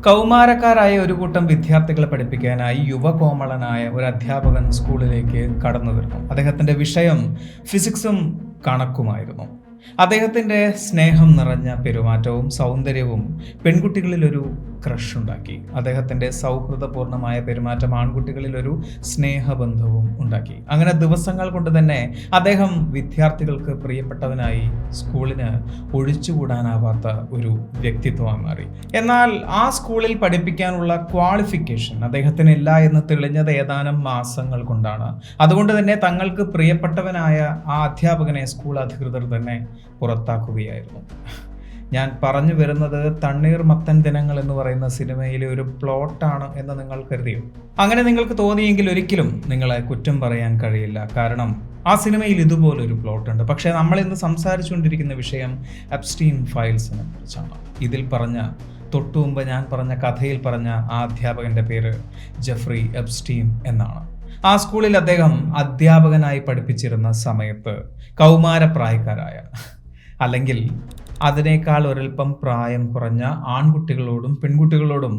കൗമാരക്കാരായ ഒരു കൂട്ടം വിദ്യാർത്ഥികളെ പഠിപ്പിക്കാനായി യുവകോമളനായ ഒരു അധ്യാപകൻ സ്കൂളിലേക്ക് കടന്നു വരുന്നു. അദ്ദേഹത്തിന്റെ വിഷയം ഫിസിക്സും കണക്കുമായിരുന്നു. അദ്ദേഹത്തിന്റെ സ്നേഹം നിറഞ്ഞ പെരുമാറ്റവും സൗന്ദര്യവും പെൺകുട്ടികളിൽ ഒരു ക്രഷ് ഉണ്ടാക്കി. അദ്ദേഹത്തിന്റെ സൗഹൃദപൂർണമായ പെരുമാറ്റം ആൺകുട്ടികളിൽ ഒരു സ്നേഹബന്ധവും ഉണ്ടാക്കി. അങ്ങനെ ദിവസങ്ങൾ കൊണ്ട് തന്നെ അദ്ദേഹം വിദ്യാർത്ഥികൾക്ക് പ്രിയപ്പെട്ടവനായി സ്കൂളിന് ഒഴിച്ചുകൂടാനാവാത്ത ഒരു വ്യക്തിത്വമായി മാറി. എന്നാൽ ആ സ്കൂളിൽ പഠിപ്പിക്കാനുള്ള ക്വാളിഫിക്കേഷൻ അദ്ദേഹത്തിന് ഇല്ല എന്ന് തെളിഞ്ഞത് ഏതാനും മാസങ്ങൾ കൊണ്ടാണ്. അതുകൊണ്ട് തന്നെ തങ്ങൾക്ക് പ്രിയപ്പെട്ടവനായ ആ അധ്യാപകനെ സ്കൂൾ അധികൃതർ തന്നെ പുറത്താക്കുകയായിരുന്നു. ഞാൻ പറഞ്ഞു വരുന്നത് തണ്ണീർമത്തൻ ദിനങ്ങൾ എന്ന് പറയുന്ന സിനിമയിലെ ഒരു പ്ലോട്ടാണ് എന്ന് നിങ്ങൾ കരുതിയോ? അങ്ങനെ നിങ്ങൾക്ക് തോന്നിയെങ്കിൽ ഒരിക്കലും നിങ്ങളെ കുറ്റം പറയാൻ കഴിയില്ല. കാരണം ആ സിനിമയിൽ ഇതുപോലൊരു പ്ലോട്ട് ഉണ്ട്. പക്ഷേ നമ്മൾ ഇന്ന് സംസാരിച്ചുകൊണ്ടിരിക്കുന്ന വിഷയം എപ്സ്റ്റീൻ ഫയൽസിനെ കുറിച്ചാണ്. ഇതിൽ പറഞ്ഞ തൊട്ടുമുമ്പ് ഞാൻ പറഞ്ഞ കഥയിൽ പറഞ്ഞ ആ അധ്യാപകന്റെ പേര് ജെഫ്രി എപ്സ്റ്റീൻ എന്നാണ്. ആ സ്കൂളിൽ അദ്ദേഹം അധ്യാപകനായി പഠിപ്പിച്ചിരുന്ന സമയത്ത് കൗമാരപ്രായക്കാരായ, അല്ലെങ്കിൽ അതിനേക്കാൾ ഒരൽപ്പം പ്രായം കുറഞ്ഞ ആൺകുട്ടികളോടും പെൺകുട്ടികളോടും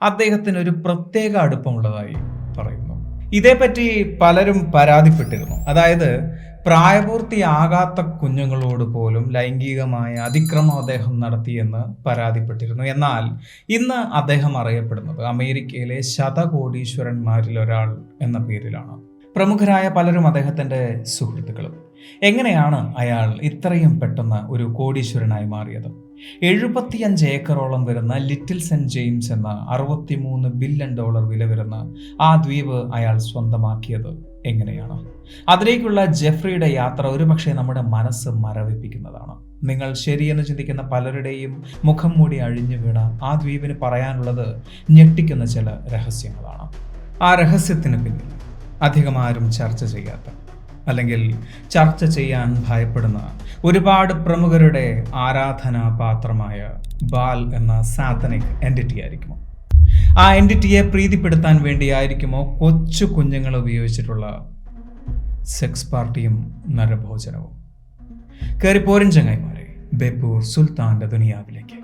അദ്ദേഹത്തിന് ഒരു പ്രത്യേക അടുപ്പമുള്ളതായി പറയുന്നു. ഇതേപ്പറ്റി പലരും പരാതിപ്പെട്ടിരുന്നു. അതായത് പ്രായപൂർത്തിയാകാത്ത കുഞ്ഞുങ്ങളോട് പോലും ലൈംഗികമായ അതിക്രമം അദ്ദേഹം നടത്തിയെന്ന് പരാതിപ്പെട്ടിരുന്നു. എന്നാൽ ഇന്ന് അദ്ദേഹം അറിയപ്പെടുന്നത് അമേരിക്കയിലെ ശതകോടീശ്വരന്മാരിൽ ഒരാൾ എന്ന പേരിലാണ്. പ്രമുഖരായ പലരും അദ്ദേഹത്തിൻ്റെ സുഹൃത്തുക്കളും. എങ്ങനെയാണ് അയാൾ ഇത്രയും പെട്ടെന്ന് ഒരു കോടീശ്വരനായി മാറിയത്? 75 ഏക്കറോളം വരുന്ന ലിറ്റിൽ സെന്റ് ജെയിംസ് എന്ന $63 ബില്യൺ വില വരുന്ന ആ ദ്വീപ് അയാൾ സ്വന്തമാക്കിയത് എങ്ങനെയാണ്? അതിലേക്കുള്ള ജെഫ്രിയുടെ യാത്ര ഒരുപക്ഷെ നമ്മുടെ മനസ്സ് മരവിപ്പിക്കുന്നതാണ്. നിങ്ങൾ ശരിയെന്ന് ചിന്തിക്കുന്ന പലരുടെയും മുഖം മൂടി അഴിഞ്ഞു വീണ ആ ദ്വീപിന് പറയാനുള്ളത് ഞെട്ടിക്കുന്ന ചില രഹസ്യങ്ങളാണ്. ആ രഹസ്യത്തിന് പിന്നിൽ അധികം ആരും ചർച്ച ചെയ്യാത്ത, അല്ലെങ്കിൽ ചർച്ച ചെയ്യാൻ ഭയപ്പെടുന്ന ഒരുപാട് പ്രമുഖരുടെ ആരാധനാപാത്രമായ ബാൽ എന്ന സാത്തനിക് എൻറ്റിറ്റി ആയിരിക്കുമോ? ആ എൻറ്റിറ്റിയെ പ്രീതിപ്പെടുത്താൻ വേണ്ടിയായിരിക്കുമോ കൊച്ചു കുഞ്ഞുങ്ങൾ ഉപയോഗിച്ചിട്ടുള്ള സെക്സ് പാർട്ടിയും നരഭോജനവും? കയറിപ്പോരും ചങ്ങായിമാരെ ബേപ്പൂർ സുൽത്താന്റെ ദുനിയാവിലേക്ക്.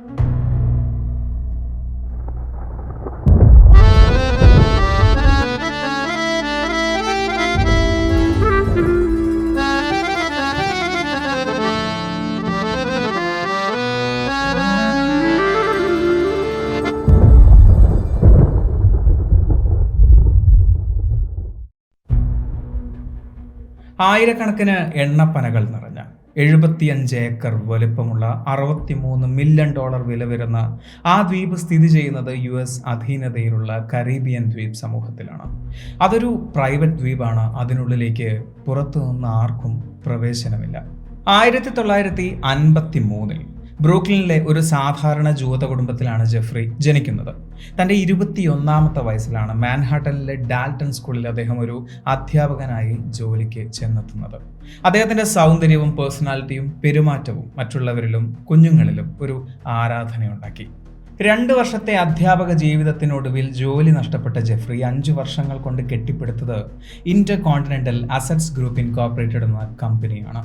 ആയിരക്കണക്കിന് എണ്ണപ്പനകൾ നിറഞ്ഞ 75 ഏക്കർ വലിപ്പമുള്ള $63 മില്യൺ വില വരുന്ന ആ ദ്വീപ് സ്ഥിതി ചെയ്യുന്നത് US അധീനതയിലുള്ള കരീബിയൻ ദ്വീപ് സമൂഹത്തിലാണ്. അതൊരു പ്രൈവറ്റ് ദ്വീപാണ്. അതിനുള്ളിലേക്ക് പുറത്തു നിന്ന് ആർക്കും പ്രവേശനമില്ല. 1953 ബ്രൂക്ലിനിലെ ഒരു സാധാരണ ജൂത കുടുംബത്തിലാണ് ജെഫ്രി ജനിക്കുന്നത്. തൻ്റെ 21ാമത്തെ വയസ്സിലാണ് മാൻഹാട്ടനിലെ ഡാൽട്ടൺ സ്കൂളിൽ അദ്ദേഹം ഒരു അധ്യാപകനായി ജോലിക്ക് ചെന്നെത്തുന്നത്. അദ്ദേഹത്തിൻ്റെ സൗന്ദര്യവും പേഴ്സണാലിറ്റിയും പെരുമാറ്റവും മറ്റുള്ളവരിലും കുഞ്ഞുങ്ങളിലും ഒരു ആരാധനയുണ്ടാക്കി. 2 വർഷത്തെ അധ്യാപക ജീവിതത്തിനൊടുവിൽ ജോലി നഷ്ടപ്പെട്ട ജെഫ്രി 5 വർഷങ്ങൾ കൊണ്ട് കെട്ടിപ്പടുത്തത് ഇന്റർകോണ്ടിനെന്റൽ അസറ്റ്സ് ഗ്രൂപ്പ് ഇൻകോർപ്പറേറ്റഡ് എന്ന കമ്പനിയാണ്.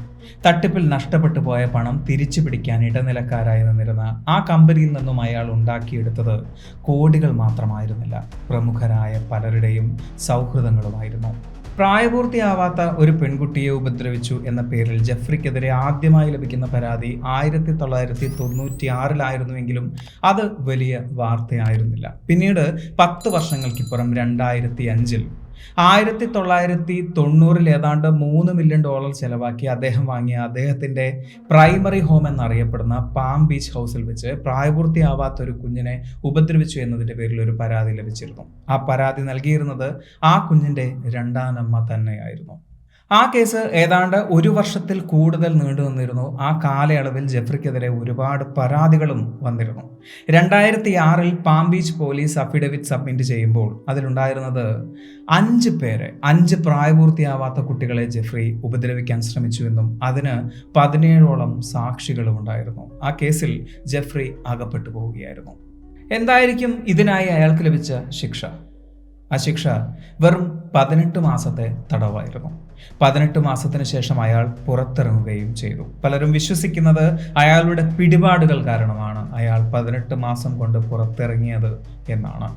തട്ടിപ്പിൽ നഷ്ടപ്പെട്ടു പോയ പണം തിരിച്ചു പിടിക്കാൻ ഇടനിലക്കാരായി നിന്നിരുന്ന ആ കമ്പനിയിൽ നിന്നും അയാൾ ഉണ്ടാക്കിയെടുത്തത് കോടികൾ മാത്രമായിരുന്നില്ല, പ്രമുഖരായ പലരുടെയും സൗഹൃദങ്ങളുമായിരുന്നു. പ്രായപൂർത്തിയാവാത്ത ഒരു പെൺകുട്ടിയെ ഉപദ്രവിച്ചു എന്ന പേരിൽ ജെഫ്രിക്കെതിരെ ആദ്യമായി ലഭിക്കുന്ന പരാതി 1996 അത് വലിയ വാർത്തയായിരുന്നില്ല. പിന്നീട് 10 വർഷങ്ങൾക്കിപ്പുറം 2005 1990 ഏതാണ്ട് $3 മില്യൺ ചെലവാക്കി അദ്ദേഹം വാങ്ങിയ അദ്ദേഹത്തിൻ്റെ പ്രൈമറി ഹോം എന്നറിയപ്പെടുന്ന പാം ബീച്ച് ഹൗസിൽ വെച്ച് പ്രായപൂർത്തിയാവാത്ത ഒരു കുഞ്ഞിനെ ഉപദ്രവിച്ചു എന്നതിൻ്റെ പേരിൽ ഒരു പരാതി ലഭിച്ചിരുന്നു. ആ പരാതി നൽകിയിരുന്നത് ആ കുഞ്ഞിൻ്റെ രണ്ടാനമ്മ തന്നെയായിരുന്നു. ആ കേസ് ഏതാണ്ട് 1 വർഷത്തിൽ കൂടുതൽ നീണ്ടു നിന്നിരുന്നു. ആ കാലയളവിൽ ജെഫ്രിക്കെതിരെ ഒരുപാട് പരാതികളും വന്നിരുന്നു. 2006 palm beach police affidavit submit ചെയ്യുമ്പോൾ അതിലുണ്ടായിരുന്നത് 5 പ്രായപൂർത്തിയാവാത്ത കുട്ടികളെ ജെഫ്രി ഉപദ്രവിക്കാൻ ശ്രമിച്ചുവെന്നും അതിന് 17ഓളം സാക്ഷികളും ഉണ്ടായിരുന്നു. ആ കേസിൽ ജെഫ്രി അകപ്പെട്ടു പോവുകയായിരുന്നു. എന്തായിരിക്കും ഇതിനായി അയാൾക്ക് ലഭിച്ച ശിക്ഷ? ആ ശിക്ഷ വെറും 18 മാസത്തെ തടവായിരുന്നു. 18 മാസത്തിന് ശേഷം അയാൾ പുറത്തിറങ്ങുകയും ചെയ്തു. പലരും വിശ്വസിക്കുന്നത് അയാളുടെ പിടിപാടുകൾ കാരണമാണ് അയാൾ 18 മാസം കൊണ്ട് പുറത്തിറങ്ങിയത് എന്നാണ്.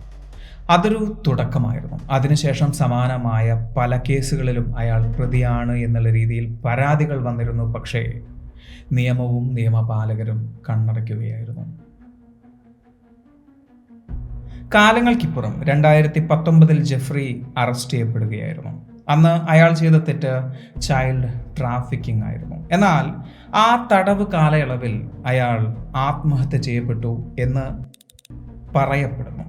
അതൊരു തുടക്കമായിരുന്നു. അതിനുശേഷം സമാനമായ പല കേസുകളിലും അയാൾ പ്രതിയാണ് എന്നുള്ള രീതിയിൽ പരാതികൾ വന്നിരുന്നു. പക്ഷേ നിയമവും നിയമപാലകരും കണ്ണടയ്ക്കുകയായിരുന്നു. കാലങ്ങൾക്കിപ്പുറം 2019 ജെഫ്രി അറസ്റ്റ് ചെയ്യപ്പെടുകയായിരുന്നു. അന്ന് അയാൾ ചെയ്ത തെറ്റ് ചൈൽഡ് ട്രാഫിക്കിംഗ് ആയിരുന്നു. എന്നാൽ ആ തടവ് കാലയളവിൽ അയാൾ ആത്മഹത്യ ചെയ്യപ്പെട്ടു എന്ന് പറയപ്പെടുന്നു.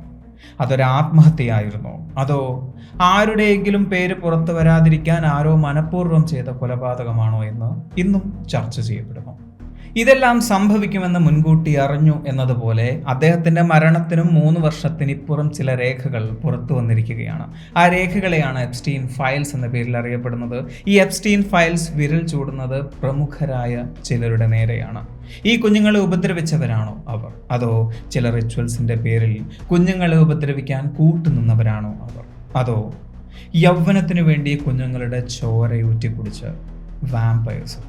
അതൊരു ആത്മഹത്യയായിരുന്നോ, അതോ ആരുടെയെങ്കിലും പേര് പുറത്തു വരാതിരിക്കാൻ ആരോ മനഃപൂർവ്വം ചെയ്ത കൊലപാതകമാണോ എന്ന് ഇന്നും ചർച്ച ചെയ്യപ്പെടുന്നു. ഇതെല്ലാം സംഭവിക്കുമെന്ന് മുൻകൂട്ടി അറിഞ്ഞു എന്നതുപോലെ അദ്ദേഹത്തിന്റെ മരണത്തിനും 3 വർഷത്തിനിപ്പുറം ചില രേഖകൾ പുറത്തു വന്നിരിക്കുകയാണ്. ആ രേഖകളെയാണ് എപ്സ്റ്റീൻ ഫയൽസ് എന്ന പേരിൽ അറിയപ്പെടുന്നത്. ഈ എപ്സ്റ്റീൻ ഫയൽസ് വിരൽ ചൂടുന്നത് പ്രമുഖരായ ചിലരുടെ നേരെയാണ്. ഈ കുഞ്ഞുങ്ങളെ ഉപദ്രവിച്ചവരാണോ അവർ, അതോ ചില റിച്വൽസിന്റെ പേരിൽ കുഞ്ഞുങ്ങളെ ഉപദ്രവിക്കാൻ കൂട്ടുനിന്നവരാണോ അവർ, അതോ യൗവനത്തിനു വേണ്ടി കുഞ്ഞുങ്ങളുടെ ചോരയൂറ്റി കുടിച്ച് വാമ്പയേഴ്സ്?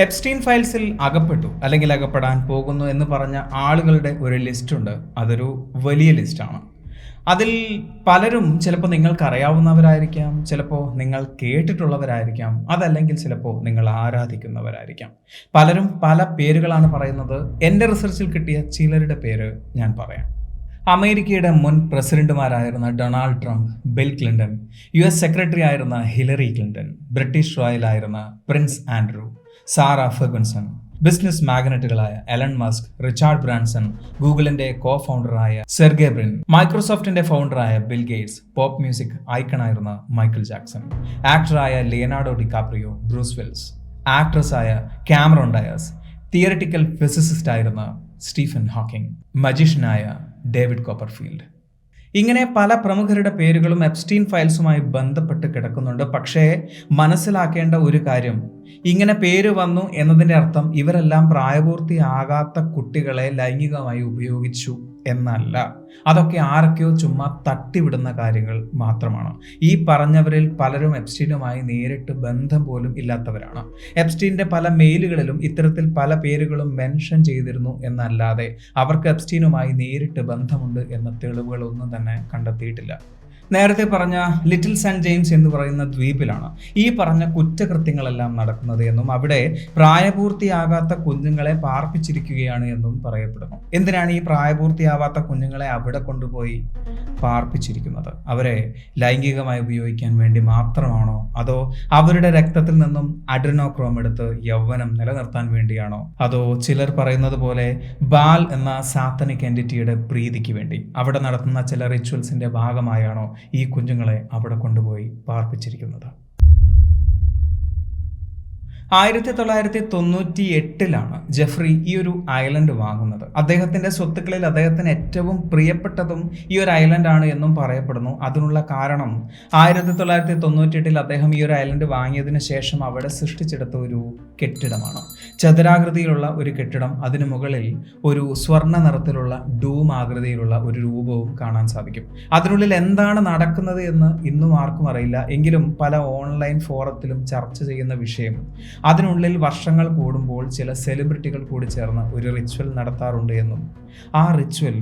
എപ്സ്റ്റീൻ ഫയൽസിൽ അകപ്പെട്ടു അല്ലെങ്കിൽ അകപ്പെടാൻ പോകുന്നു എന്ന് പറഞ്ഞ ആളുകളുടെ ഒരു ലിസ്റ്റുണ്ട്. അതൊരു വലിയ ലിസ്റ്റാണ്. അതിൽ പലരും ചിലപ്പോൾ നിങ്ങൾക്ക് അറിയാവുന്നവരായിരിക്കാം, ചിലപ്പോൾ നിങ്ങൾ കേട്ടിട്ടുള്ളവരായിരിക്കാം, അതല്ലെങ്കിൽ ചിലപ്പോൾ നിങ്ങൾ ആരാധിക്കുന്നവരായിരിക്കാം. പലരും പല പേരുകളാണ് പറയുന്നത്. എൻ്റെ റിസർച്ചിൽ കിട്ടിയ ചിലരുടെ പേര് ഞാൻ പറയാം. അമേരിക്കയുടെ മുൻ പ്രസിഡന്റുമാരായിരുന്ന Donald Trump, Bill Clinton, US secretary ആയിരുന്ന ഹിലറി ക്ലിന്റൺ, ബ്രിട്ടീഷ് റോയലായിരുന്ന prince Andrew, Sarah Ferguson, business മാഗ്നറ്റുകളായ എലൺ മസ്ക്, റിച്ചാർഡ് ബ്രാൻസൺ, ഗൂഗിളിന്റെ കോ ഫൗണ്ടറായ സെർഗെ ബ്രിൻ, മൈക്രോസോഫ്റ്റിന്റെ ഫൗണ്ടറായ ബിൽ ഗേറ്റ്സ്, പോപ്പ് മ്യൂസിക് ഐക്കണായിരുന്ന മൈക്കിൾ ജാക്സൺ, ആക്ടറായ ലിയനാർഡോ ഡികാപ്രിയോ, ബ്രൂസ് വിൽസ്, ആക്ട്രസായ കാമറോൺ ഡയസ്, തിയറിറ്റിക്കൽ ഫിസിസിസ്റ്റ് ആയിരുന്ന സ്റ്റീഫൻ ഹോക്കിംഗ്, മജീഷ്യനായ ഡേവിഡ് കോപ്പർഫീൽഡ്. ഇങ്ങനെ പല പ്രമുഖരുടെ പേരുകളും എപ്സ്റ്റീൻ ഫയൽസുമായി ബന്ധപ്പെട്ട് കിടക്കുന്നുണ്ട്. പക്ഷേ മനസ്സിലാക്കേണ്ട ഒരു കാര്യം, ഇങ്ങനെ പേര് വന്നു എന്നതിൻ്റെ അർത്ഥം ഇവരെല്ലാം പ്രായപൂർത്തിയാകാത്ത കുട്ടികളെ ലൈംഗികമായി ഉപയോഗിച്ചു എന്നല്ല. അതൊക്കെ ആരൊക്കെയോ ചുമ്മാ തട്ടിവിടുന്ന കാര്യങ്ങൾ മാത്രമാണ്. ഈ പറഞ്ഞവരിൽ പലരും എപ്സ്റ്റീനുമായി നേരിട്ട് ബന്ധം പോലും ഇല്ലാത്തവരാണ്. എപ്സ്റ്റീൻ്റെ പല മെയിലുകളിലും ഇത്തരത്തിൽ പല പേരുകളും മെൻഷൻ ചെയ്തിരുന്നു എന്നല്ലാതെ അവർക്ക് എപ്സ്റ്റീനുമായി നേരിട്ട് ബന്ധമുണ്ട് എന്ന തെളിവുകളൊന്നും തന്നെ കണ്ടെത്തിയിട്ടില്ല. നേരത്തെ പറഞ്ഞ ലിറ്റിൽ സെന്റ് ജെയിംസ് എന്ന് പറയുന്ന ദ്വീപിലാണ് ഈ പറഞ്ഞ കുറ്റകൃത്യങ്ങളെല്ലാം നടക്കുന്നത് എന്നും അവിടെ പ്രായപൂർത്തിയാകാത്ത കുഞ്ഞുങ്ങളെ പാർപ്പിച്ചിരിക്കുകയാണ് എന്നും പറയപ്പെടുന്നു. എന്തിനാണ് ഈ പ്രായപൂർത്തിയാവാത്ത കുഞ്ഞുങ്ങളെ അവിടെ കൊണ്ടുപോയി പാർപ്പിച്ചിരിക്കുന്നത്? അവരെ ലൈംഗികമായി ഉപയോഗിക്കാൻ വേണ്ടി മാത്രമാണോ, അതോ അവരുടെ രക്തത്തിൽ നിന്നും അഡ്രിനോക്രോം എടുത്ത് യൗവനം നിലനിർത്താൻ വേണ്ടിയാണോ, അതോ ചിലർ പറയുന്നത് പോലെ ബാൽ എന്ന സാത്തനിക് എൻറ്റിറ്റിയുടെ പ്രീതിക്ക് വേണ്ടി അവിടെ നടത്തുന്ന ചില റിച്വൽസിന്റെ ഭാഗമായാണോ ഈ കുഞ്ഞുങ്ങളെ അവിടെ കൊണ്ടുപോയി പാർപ്പിച്ചിരിക്കുന്നത്? 1998 ജെഫ്രി ഈ ഒരു ഐലൻഡ് വാങ്ങുന്നത്. അദ്ദേഹത്തിന്റെ സ്വത്തുക്കളിൽ അദ്ദേഹത്തിന് ഏറ്റവും പ്രിയപ്പെട്ടതും ഈ ഒരു ഐലൻഡാണ് എന്നും പറയപ്പെടുന്നു. അതിനുള്ള കാരണം 1998 അദ്ദേഹം ഈ ഒരു ഐലൻഡ് വാങ്ങിയതിനു ശേഷം അവിടെ സൃഷ്ടിച്ചെടുത്ത ഒരു കെട്ടിടമാണ്. ചതുരാകൃതിയിലുള്ള ഒരു കെട്ടിടം, അതിനു മുകളിൽ ഒരു സ്വർണ്ണ നിറത്തിലുള്ള ഡൂം ആകൃതിയിലുള്ള ഒരു രൂപവും കാണാൻ സാധിക്കും. അതിനുള്ളിൽ എന്താണ് നടക്കുന്നത് എന്ന് ഇന്നും ആർക്കും അറിയില്ല. എങ്കിലും പല ഓൺലൈൻ ഫോറത്തിലും ചർച്ച ചെയ്യുന്ന വിഷയം, അതിനുള്ളിൽ വർഷങ്ങൾ കൂടുമ്പോൾ ചില സെലിബ്രിറ്റികൾ കൂടി ചേർന്ന് ഒരു റിച്വൽ നടത്താറുണ്ട് എന്നും ആ റിച്വൽ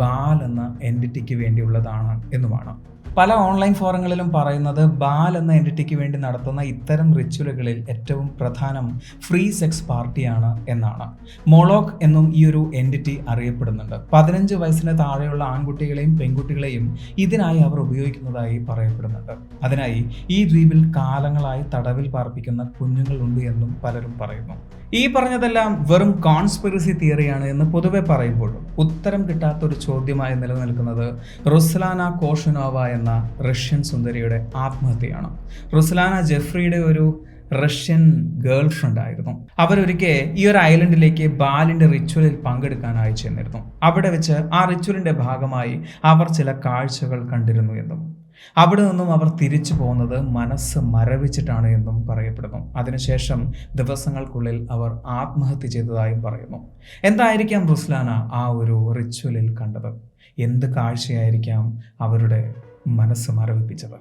ബാൽ എന്ന എൻറ്റിറ്റിക്ക് വേണ്ടിയുള്ളതാണ് എന്നുമാണ്. പല ഓൺലൈൻ ഫോറങ്ങളിലും പറയുന്നത് ബാൽ എന്ന എൻറ്റിറ്റിക്ക് വേണ്ടി നടത്തുന്ന ഇത്തരം റിച്വലുകളിൽ ഏറ്റവും പ്രധാനം ഫ്രീ സെക്സ് പാർട്ടിയാണ് എന്നാണ്. മൊളോക്ക് എന്നും ഈ ഒരു എൻറ്റിറ്റി അറിയപ്പെടുന്നുണ്ട്. 15 വയസ്സിന് താഴെയുള്ള ആൺകുട്ടികളെയും പെൺകുട്ടികളെയും ഇതിനായി അവർ ഉപയോഗിക്കുന്നതായി പറയപ്പെടുന്നുണ്ട്. അതിനായി ഈ ദ്വീപിൽ കാലങ്ങളായി തടവിൽ പാർപ്പിക്കുന്ന കുഞ്ഞുങ്ങളുണ്ട് എന്നും പലരും പറയുന്നു. ഈ പറഞ്ഞതെല്ലാം വെറും കോൺസ്പിറസി തിയറിയാണ് എന്ന് പൊതുവെ പറയുമ്പോഴും ഉത്തരം കിട്ടാത്തൊരു ചോദ്യമായി നിലനിൽക്കുന്നത് റുസ്ലാന കോഷനോവ എന്ന റഷ്യൻ സുന്ദരിയുടെ ആത്മഹത്യയാണ്. റുസ്ലാന ജെഫ്രിയുടെ ഒരു റഷ്യൻ ഗേൾ ഫ്രണ്ട് ആയിരുന്നു. അവരൊരിക്കൽ ഈ ഒരു ഐലൻഡിലേക്ക് ബാലിന്റെ റിച്വലിൽ പങ്കെടുക്കാനായി ചെന്നിരുന്നു. അവിടെ വെച്ച് ആ റിച്വലിന്റെ ഭാഗമായി അവർ ചില കാഴ്ചകൾ കണ്ടിരുന്നു എന്നും അവിടെ നിന്നും അവർ തിരിച്ചു പോകുന്നത് മനസ്സ് മരവിച്ചിട്ടാണ് എന്നും പറയപ്പെടുന്നു. അതിനുശേഷം ദിവസങ്ങൾക്കുള്ളിൽ അവർ ആത്മഹത്യ ചെയ്തതായും പറയുന്നു. എന്തായിരിക്കാം റുസ്ലാന ആ ഒരു റിച്വലിൽ കണ്ടത്? എന്ത് കാഴ്ചയായിരിക്കാം അവരുടെ മനസ്സ് മരവിപ്പിച്ചത്?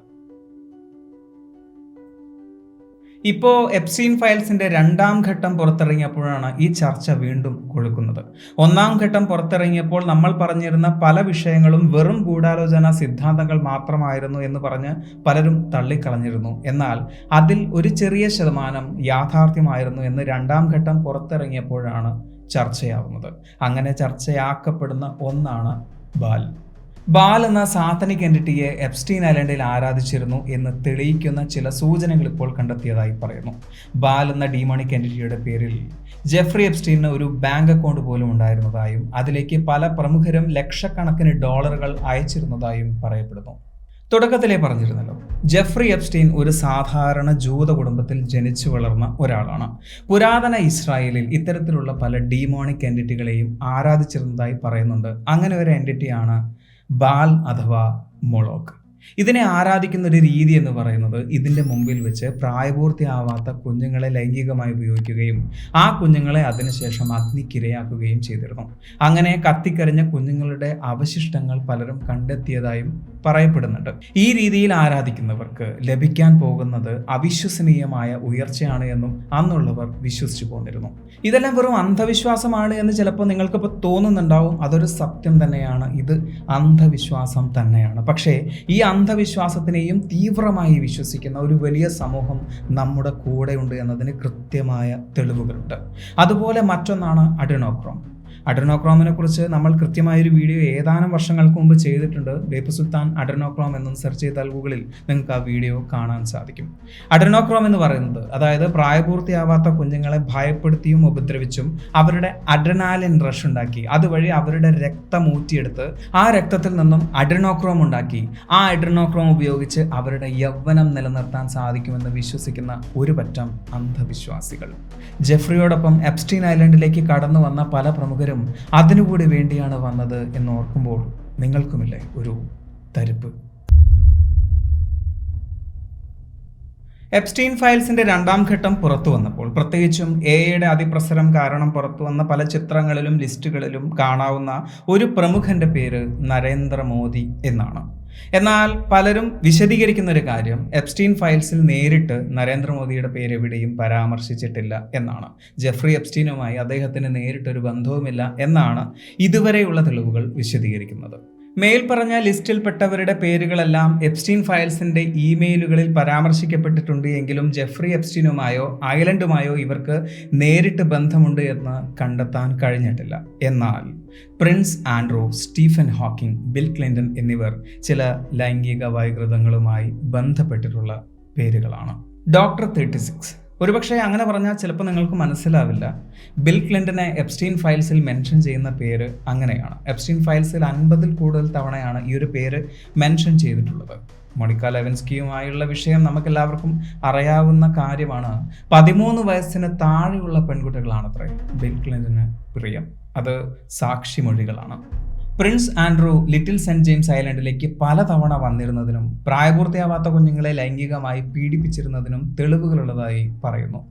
ഇപ്പോൾ എപ്സ്റ്റീൻ ഫയൽസിന്റെ 2ാം ഘട്ടം പുറത്തിറങ്ങിയപ്പോഴാണ് ഈ ചർച്ച വീണ്ടും കൊഴുക്കുന്നത്. 1ാം ഘട്ടം പുറത്തിറങ്ങിയപ്പോൾ നമ്മൾ പറഞ്ഞിരുന്ന പല വിഷയങ്ങളും വെറും ഗൂഢാലോചന സിദ്ധാന്തങ്ങൾ മാത്രമായിരുന്നു എന്ന് പറഞ്ഞ് പലരും തള്ളിക്കളഞ്ഞിരുന്നു. എന്നാൽ അതിൽ ഒരു ചെറിയ ശതമാനം യാഥാർത്ഥ്യമായിരുന്നു എന്ന് 2ാം ഘട്ടം പുറത്തിറങ്ങിയപ്പോഴാണ് ചർച്ചയാവുന്നത്. അങ്ങനെ ചർച്ചയാക്കപ്പെടുന്ന ഒന്നാണ് ബാൽ എന്ന സാത്തനിക് എൻറ്റിറ്റിയെ എപ്സ്റ്റീൻ ഐലൻഡിൽ ആരാധിച്ചിരുന്നു എന്ന് തെളിയിക്കുന്ന ചില സൂചനകൾ ഇപ്പോൾ കണ്ടെത്തിയതായി പറയുന്നു. ബാൽ എന്ന ഡീമോണിക് എൻറ്റിറ്റിയുടെ പേരിൽ ജെഫ്രി എപ്സ്റ്റീന് ഒരു ബാങ്ക് അക്കൗണ്ട് പോലും ഉണ്ടായിരുന്നതായും അതിലേക്ക് പല പ്രമുഖരും ലക്ഷക്കണക്കിന് ഡോളറുകൾ അയച്ചിരുന്നതായും പറയപ്പെടുന്നു. തുടക്കത്തിലേ പറഞ്ഞിരുന്നല്ലോ, ജെഫ്രി എപ്സ്റ്റീൻ ഒരു സാധാരണ ജൂത കുടുംബത്തിൽ ജനിച്ചു വളർന്ന ഒരാളാണ്. പുരാതന ഇസ്രായേലിൽ ഇത്തരത്തിലുള്ള പല ഡീമോണിക് എൻറ്റിറ്റികളെയും ആരാധിച്ചിരുന്നതായി പറയുന്നുണ്ട്. അങ്ങനെ ഒരു എൻറ്റിറ്റിയാണ് ബാൽ അഥവാ മൊളോക്ക്. ഇതിനെ ആരാധിക്കുന്ന ഒരു രീതി എന്ന് പറയുന്നത് ഇതിൻ്റെ മുമ്പിൽ വെച്ച് പ്രായപൂർത്തിയാവാത്ത കുഞ്ഞുങ്ങളെ ലൈംഗികമായി ഉപയോഗിക്കുകയും ആ കുഞ്ഞുങ്ങളെ അതിനുശേഷം അഗ്നിക്കിരയാക്കുകയും ചെയ്തിരുന്നു. അങ്ങനെ കത്തിക്കരിഞ്ഞ കുഞ്ഞുങ്ങളുടെ അവശിഷ്ടങ്ങൾ പലരും കണ്ടെത്തിയതായും പറയപ്പെടുന്നുണ്ട്. ഈ രീതിയിൽ ആരാധിക്കുന്നവർക്ക് ലഭിക്കാൻ പോകുന്നത് അവിശ്വസനീയമായ ഉയർച്ചയാണ് എന്നും അന്നുള്ളവർ വിശ്വസിച്ചു പോന്നിരുന്നു. ഇതെല്ലാം വെറും അന്ധവിശ്വാസമാണ് എന്ന് ചിലപ്പോൾ നിങ്ങൾക്കിപ്പോൾ തോന്നുന്നുണ്ടാവും. അതൊരു സത്യം തന്നെയാണ്. ഇത് അന്ധവിശ്വാസം തന്നെയാണ്. പക്ഷേ ഈ അന്ധവിശ്വാസത്തിനെയും തീവ്രമായി വിശ്വസിക്കുന്ന ഒരു വലിയ സമൂഹം നമ്മുടെ കൂടെയുണ്ട് എന്നതിന് കൃത്യമായ തെളിവുകളുണ്ട്. അതുപോലെ മറ്റൊന്നാണ് അഡെനോക്രോം. അഡെനോക്രോമിനെ കുറിച്ച് നമ്മൾ കൃത്യമായൊരു വീഡിയോ ഏതാനും വർഷങ്ങൾക്ക് മുമ്പ് ചെയ്തിട്ടുണ്ട്. ബേപ്പു സുൽത്താൻ അഡെനോക്രോം എന്നും സെർച്ച് ചെയ്താൽ ഗൂഗിളിൽ നിങ്ങൾക്ക് ആ വീഡിയോ കാണാൻ സാധിക്കും. അഡെനോക്രോം എന്ന് പറയുന്നത്, അതായത് പ്രായപൂർത്തിയാവാത്ത കുഞ്ഞുങ്ങളെ ഭയപ്പെടുത്തിയും ഉപദ്രവിച്ചും അവരുടെ അഡ്രിനാലിൻ റഷ് ഉണ്ടാക്കി അതുവഴി അവരുടെ രക്തം ഊറ്റിയെടുത്ത് ആ രക്തത്തിൽ നിന്നും അഡ്രിനോക്രോം ഉണ്ടാക്കി ആ അഡ്രിനോക്രോം ഉപയോഗിച്ച് അവരുടെ യൗവനം നിലനിർത്താൻ സാധിക്കുമെന്ന് വിശ്വസിക്കുന്ന ഒരു പറ്റം അന്ധവിശ്വാസികൾ. ജെഫ്രിയോടൊപ്പം എപ്സ്റ്റീൻ ഐലൻഡിലേക്ക് കടന്നു വന്ന പല പ്രമുഖരും അതിനുകൂടി വേണ്ടിയാണ് വന്നത് എന്നോർക്കുമ്പോൾ നിങ്ങൾക്കുമില്ലേ ഒരു തരിപ്പ്? എപ്സ്റ്റീൻ ഫയൽസിന്റെ 2ാം ഘട്ടം പുറത്തു വന്നപ്പോൾ, പ്രത്യേകിച്ചും എയുടെ അതിപ്രസരം കാരണം പുറത്തു വന്ന പല ചിത്രങ്ങളിലും ലിസ്റ്റുകളിലും കാണാവുന്ന ഒരു പ്രമുഖന്റെ പേര് നരേന്ദ്രമോദി എന്നാണ്. എന്നാൽ പലരും വിശദീകരിക്കുന്ന ഒരു കാര്യം, എപ്സ്റ്റീൻ ഫയൽസിൽ നേരിട്ട് നരേന്ദ്രമോദിയുടെ പേര് എവിടെയും പരാമർശിച്ചിട്ടില്ല എന്നാണ്. ജെഫ്രി എപ്സ്റ്റീനുമായി അദ്ദേഹത്തിന് നേരിട്ടൊരു ബന്ധവുമില്ല എന്നാണ് ഇതുവരെയുള്ള തെളിവുകൾ വിശദീകരിക്കുന്നത്. മേൽപ്പറഞ്ഞ ലിസ്റ്റിൽപ്പെട്ടവരുടെ പേരുകളെല്ലാം എപ്സ്റ്റീൻ ഫയൽസിന്റെ ഇമെയിലുകളിൽ പരാമർശിക്കപ്പെട്ടിട്ടുണ്ട് എങ്കിലും ജെഫ്രി എപ്സ്റ്റീനുമായോ ഐലൻഡുമായോ ഇവർക്ക് നേരിട്ട് ബന്ധമുണ്ട് എന്ന് കണ്ടെത്താൻ കഴിഞ്ഞിട്ടില്ല. എന്നാൽ Prince Andrew, Stephen Hawking, bill Clinton എന്നിവർ ചില ലൈംഗിക വൈകൃതങ്ങളുമായി ബന്ധപ്പെട്ടിട്ടുള്ള പേരുകളാണ്. ഡോക്ടർ 36, ഒരുപക്ഷെ അങ്ങനെ പറഞ്ഞാൽ ചിലപ്പോൾ നിങ്ങൾക്ക് മനസ്സിലാവില്ല. ബിൽ ക്ലിന്റനെ എപ്സ്റ്റീൻ ഫയൽസിൽ മെൻഷൻ ചെയ്യുന്ന പേര് അങ്ങനെയാണ്. എപ്സ്റ്റീൻ ഫയൽസിൽ 50-ൽ കൂടുതൽ തവണയാണ് ഈ ഒരു പേര് മെൻഷൻ ചെയ്തിട്ടുള്ളത്. മോണിക്ക ലെവിൻസ്കിയുമായുള്ള വിഷയം നമുക്കെല്ലാവർക്കും അറിയാവുന്ന കാര്യമാണ്. 13 വയസ്സിന് താഴെയുള്ള പെൺകുട്ടികളാണത്രേ ബിൽ ക്ലിന്റന് പ്രിയം. അത് സാക്ഷിമൊഴികളാണ്. Prince Andrew little Saint James ഐലൻഡിലേക്ക് പലതവണ വന്നിരുന്നതിനും പ്രായപൂർത്തിയാവാത്ത കുഞ്ഞുങ്ങളെ ലൈംഗികമായി പീഡിപ്പിച്ചിരുന്നതിനും തെളിവുകളുള്ളതായി പറയുന്നു.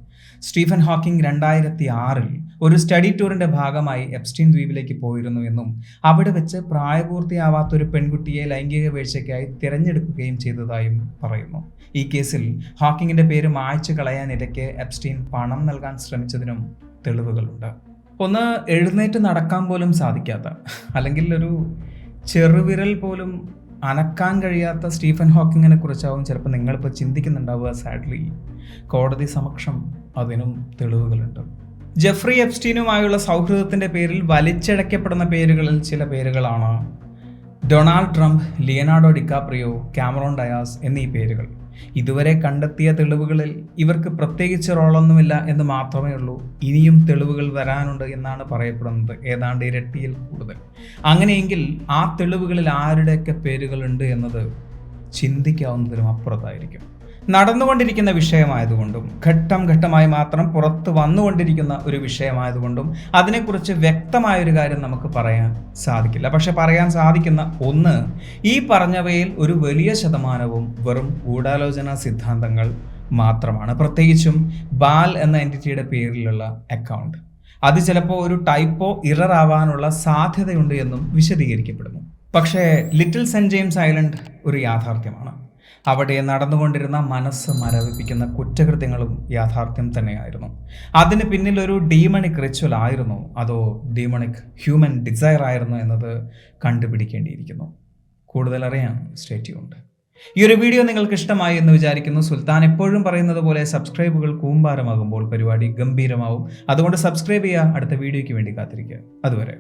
സ്റ്റീഫൻ ഹോക്കിംഗ് 2006-ൽ ഒരു സ്റ്റഡി ടൂറിന്റെ ഭാഗമായി എപ്സ്റ്റീൻ ദ്വീപിലേക്ക് പോയിരുന്നു എന്നും അവിടെ വെച്ച് പ്രായപൂർത്തിയാവാത്ത ഒരു പെൺകുട്ടിയെ ലൈംഗിക വീഴ്ചയ്ക്കായി തിരഞ്ഞെടുക്കുകയും ചെയ്തതായും പറയുന്നു. ഈ കേസിൽ ഹോക്കിങ്ങിന്റെ പേര് മായ്ച്ചു കളയാനിടയ്ക്ക് എപ്സ്റ്റീൻ പണം നൽകാൻ ശ്രമിച്ചതിനും തെളിവുകളുണ്ട്. ഒന്ന് എഴുന്നേറ്റ് നടക്കാൻ പോലും സാധിക്കാത്ത, അല്ലെങ്കിൽ ഒരു ചെറുവിരൽ പോലും അനക്കാൻ കഴിയാത്ത സ്റ്റീഫൻ ഹോക്കിങ്ങിനെ കുറിച്ചാവും ചിലപ്പോൾ നിങ്ങളിപ്പോൾ ചിന്തിക്കുന്നുണ്ടാവുക. സാഡ്ലി കോടതി സമക്ഷം അതിനും തെളിവുകളുണ്ട്. ജെഫ്രി എപ്സ്റ്റീനുമായുള്ള സൗഹൃദത്തിൻ്റെ പേരിൽ വലിച്ചഴക്കപ്പെടുന്ന പേരുകളിൽ ചില പേരുകളാണ് Donald Trump, Leonardo DiCaprio, Cameron Diaz എന്നീ പേരുകൾ. ഇതുവരെ കണ്ടെത്തിയ തെളിവുകളിൽ ഇവർക്ക് പ്രത്യേകിച്ച് റോളൊന്നുമില്ല എന്ന് മാത്രമേ ഉള്ളൂ. ഇനിയും തെളിവുകൾ വരാനുണ്ട് എന്നാണ് പറയപ്പെടുന്നത്, ഏതാണ്ട് ഇരട്ടിയിൽ കൂടുതൽ. അങ്ങനെയെങ്കിൽ ആ തെളിവുകളിൽ ആരുടെയൊക്കെ പേരുകളുണ്ട് എന്നത് ചിന്തിക്കാവുന്നതിനും അപ്പുറത്തായിരിക്കും. നടന്നുകൊണ്ടിരിക്കുന്ന വിഷയമായതുകൊണ്ടും ഘട്ടം ഘട്ടമായി മാത്രം പുറത്ത് വന്നുകൊണ്ടിരിക്കുന്ന ഒരു വിഷയമായതുകൊണ്ടും അതിനെക്കുറിച്ച് വ്യക്തമായൊരു കാര്യം നമുക്ക് പറയാൻ സാധിക്കില്ല. പക്ഷെ പറയാൻ സാധിക്കുന്ന ഒന്ന്, ഈ പറഞ്ഞവയിൽ ഒരു വലിയ ശതമാനവും വെറും ഗൂഢാലോചന സിദ്ധാന്തങ്ങൾ മാത്രമാണ്. പ്രത്യേകിച്ചും ബാൽ എന്ന എൻറ്റിറ്റിയുടെ പേരിലുള്ള അക്കൗണ്ട്, അത് ചിലപ്പോൾ ഒരു ടൈപ്പോ ഇറർ ആവാനുള്ള സാധ്യതയുണ്ട് എന്നും വിശദീകരിക്കപ്പെടുന്നു. പക്ഷേ ലിറ്റിൽ സെന്റ് ജെയിംസ് ഐലൻഡ് ഒരു യാഥാർത്ഥ്യമാണ്. അവിടെ നടന്നുകൊണ്ടിരുന്ന മനസ്സ് മരവിപ്പിക്കുന്ന കുറ്റകൃത്യങ്ങളും യാഥാർത്ഥ്യം തന്നെയായിരുന്നു. അതിന് പിന്നിൽ ഒരു ഡീമണിക് റിച്വൽ ആയിരുന്നോ അതോ ഡീമണിക് ഹ്യൂമൻ ഡിസയർ ആയിരുന്നോ എന്നത് കണ്ടുപിടിക്കേണ്ടിയിരിക്കുന്നു. കൂടുതൽ അറിയാൻ സ്റ്റേ ട്യൂൺഡ്. ഈ ഒരു വീഡിയോ നിങ്ങൾക്ക് ഇഷ്ടമായി എന്ന് വിചാരിക്കുന്നു. സുൽത്താൻ എപ്പോഴും പറയുന്നത് പോലെ സബ്സ്ക്രൈബുകൾ കൂമ്പാരമാകുമ്പോൾ പരിപാടി ഗംഭീരമാവും. അതുകൊണ്ട് സബ്സ്ക്രൈബ് ചെയ്യുക. അടുത്ത വീഡിയോയ്ക്ക് വേണ്ടി കാത്തിരിക്കുക. അതുവരെ.